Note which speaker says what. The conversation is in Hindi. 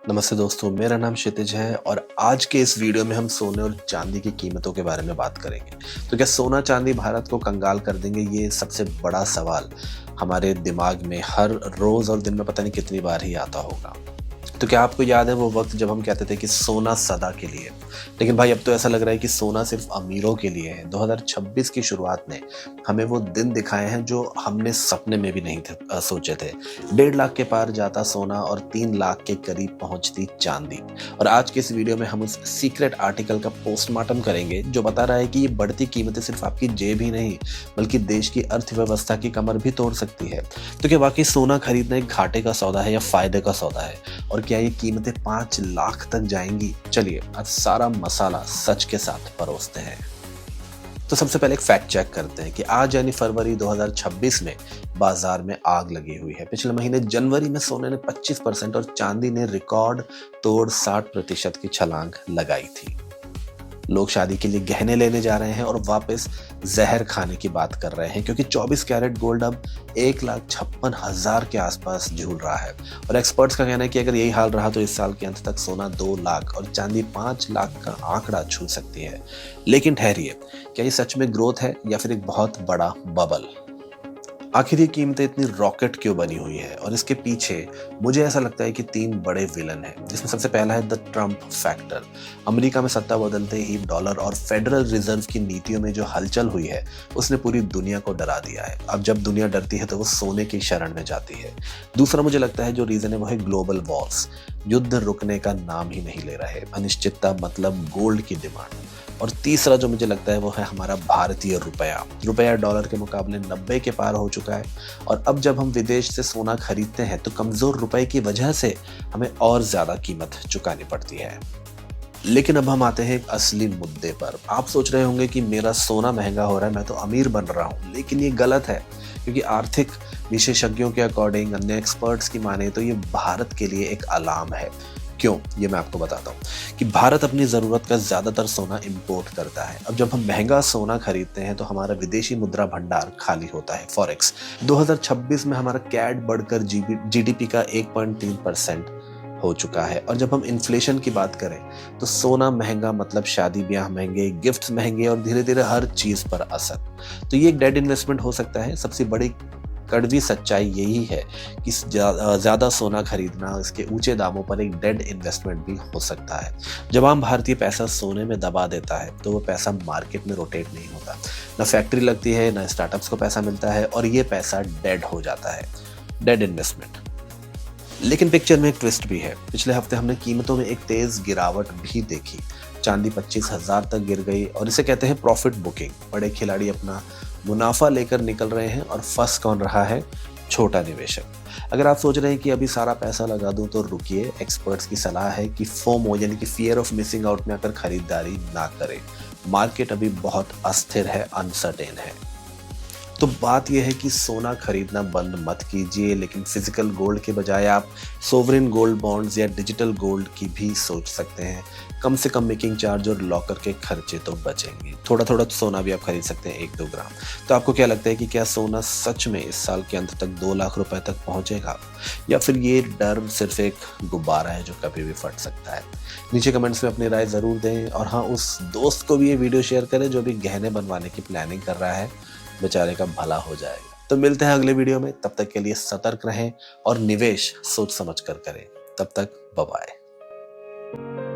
Speaker 1: नमस्ते दोस्तों, मेरा नाम क्षितिज है और आज के इस वीडियो में हम सोने और चांदी की कीमतों के बारे में बात करेंगे। तो क्या सोना चांदी भारत को कंगाल कर देंगे? ये सबसे बड़ा सवाल हमारे दिमाग में हर रोज और दिन में पता नहीं कितनी बार ही आता होगा। तो क्या आपको याद है वो वक्त जब हम कहते थे कि सोना सदा के लिए? लेकिन भाई अब तो ऐसा लग रहा है कि सोना सिर्फ अमीरों के लिए है। 2026 की शुरुआत ने हमें वो दिन दिखाए हैं जो हमने सपने में भी नहीं सोचे थे। 1.5 लाख के पार जाता सोना और 3 लाख के करीब पहुंचती चांदी। और आज के इस वीडियो में हम उस सीक्रेट आर्टिकल का पोस्टमार्टम करेंगे जो बता रहा है कि ये बढ़ती कीमतें सिर्फ आपकी जेब ही नहीं बल्कि देश की अर्थव्यवस्था की कमर भी तोड़ सकती है। तो क्या वाकई सोना खरीदना एक घाटे का सौदा है या फायदे का सौदा है? और क्या ये कीमतें 5 लाख तक जाएंगी? चलिए आज सारा मसाला सच के साथ परोसते हैं। तो सबसे पहले एक फैक्ट चेक करते हैं कि आज यानी फरवरी 2026 में बाजार में आग लगी हुई है। पिछले महीने जनवरी में सोने ने 25% और चांदी ने रिकॉर्ड तोड़ 60% की छलांग लगाई थी। लोग शादी के लिए गहने लेने जा रहे हैं और वापस जहर खाने की बात कर रहे हैं क्योंकि 24 कैरेट गोल्ड अब 1,56,000 के आसपास झूल रहा है। और एक्सपर्ट्स का कहना है कि अगर यही हाल रहा तो इस साल के अंत तक सोना 2 लाख और चांदी 5 लाख का आंकड़ा छू सकती है। लेकिन ठहरिए, क्या ये सच में ग्रोथ है या फिर एक बहुत बड़ा बबल? आखिर ये कीमतें इतनी रॉकेट क्यों बनी हुई है? और इसके पीछे मुझे ऐसा लगता है कि 3 बड़े विलन हैं, जिसमें सबसे पहला है द ट्रम्प फैक्टर। अमेरिका में सत्ता बदलते ही डॉलर और फेडरल रिजर्व की नीतियों में जो हलचल हुई है उसने पूरी दुनिया को डरा दिया है। अब जब दुनिया डरती है तो वो सोने की शरण में जाती है। दूसरा मुझे लगता है जो रीजन है वो है ग्लोबल वॉर्स। युद्ध रुकने का नाम ही नहीं ले रहे, अनिश्चितता मतलब गोल्ड की डिमांड। और तीसरा जो मुझे लगता है वो है हमारा भारतीय रुपया डॉलर के मुकाबले 90 के पार हो चुका है। और अब जब हम विदेश से सोना खरीदते हैं तो कमजोर रुपए की वजह से हमें और ज्यादा कीमत चुकानी पड़ती है। लेकिन अब हम आते हैं एक असली मुद्दे पर। आप सोच रहे होंगे कि मेरा सोना महंगा हो रहा है, मैं तो अमीर बन रहा हूँ, लेकिन ये गलत है क्योंकि आर्थिक विशेषज्ञों के अकॉर्डिंग, अन्य एक्सपर्ट्स की माने तो ये भारत के लिए एक अलार्म है। क्यों? ये मैं आपको बताता हूँ कि भारत अपनी ज़रूरत का ज़्यादातर सोना इंपोर्ट करता है। अब जब हम महंगा सोना खरीदते हैं तो हमारा विदेशी मुद्रा भंडार खाली होता है। फॉरेक्स 2026 में हमारा कैड बढ़कर जीडीपी का 1.3% हो चुका है। और जब हम इन्फ्लेशन की बात करें तो सोना महंगा मतलब शादी ब्याह महंगे, गिफ्ट्स महंगे और धीरे धीरे हर चीज़ पर असर। तो ये एक डेड इन्वेस्टमेंट हो सकता है। सबसे बड़ी कड़वी सच्चाई यही है कि ज़्यादा सोना खरीदना इसके ऊंचे दामों पर एक डेड इन्वेस्टमेंट भी हो सकता है। जब आम भारतीय पैसा सोने में दबा देता है तो वो पैसा मार्केट में रोटेट नहीं होता, ना फैक्ट्री लगती है, ना स्टार्टअप्स को पैसा मिलता है और ये पैसा डेड हो जाता है। Dead investment. लेकिन पिक्चर में एक ट्विस्ट भी है। पिछले हफ्ते हमने कीमतों में एक तेज गिरावट भी देखी। चांदी 25,000 तक गिर गई और इसे कहते हैं प्रॉफिट बुकिंग। बड़े खिलाड़ी अपना मुनाफा लेकर निकल रहे हैं और फंस कौन रहा है? छोटा निवेशक। अगर आप सोच रहे हैं कि अभी सारा पैसा लगा दूं तो रुकिए। एक्सपर्ट्स की सलाह है कि फोमो यानी कि फियर ऑफ मिसिंग आउट में आकर खरीदारी ना करें। मार्केट अभी बहुत अस्थिर है, अनसर्टेन है। तो बात यह है कि सोना खरीदना बंद मत कीजिए, लेकिन फिजिकल गोल्ड के बजाय आप सोवरेन गोल्ड बॉन्ड्स या डिजिटल गोल्ड की भी सोच सकते हैं। कम से कम मेकिंग चार्ज और लॉकर के खर्चे तो बचेंगे। थोड़ा थोड़ा सोना भी आप खरीद सकते हैं, 1-2 ग्राम। तो आपको क्या लगता है कि क्या सोना सच में इस साल के अंत तक 2 लाख रुपए तक पहुंचेगा या फिर ये डर सिर्फ एक गुब्बारा है जो कभी भी फट सकता है? नीचे कमेंट्स में अपनी राय ज़रूर दें और हाँ, उस दोस्त को भी ये वीडियो शेयर करें जो भी गहने बनवाने की प्लानिंग कर रहा है। बेचारे का भला हो जाएगा। तो मिलते हैं अगले वीडियो में, तब तक के लिए सतर्क रहें और निवेश सोच समझ कर करें। तब तक बाय बाय।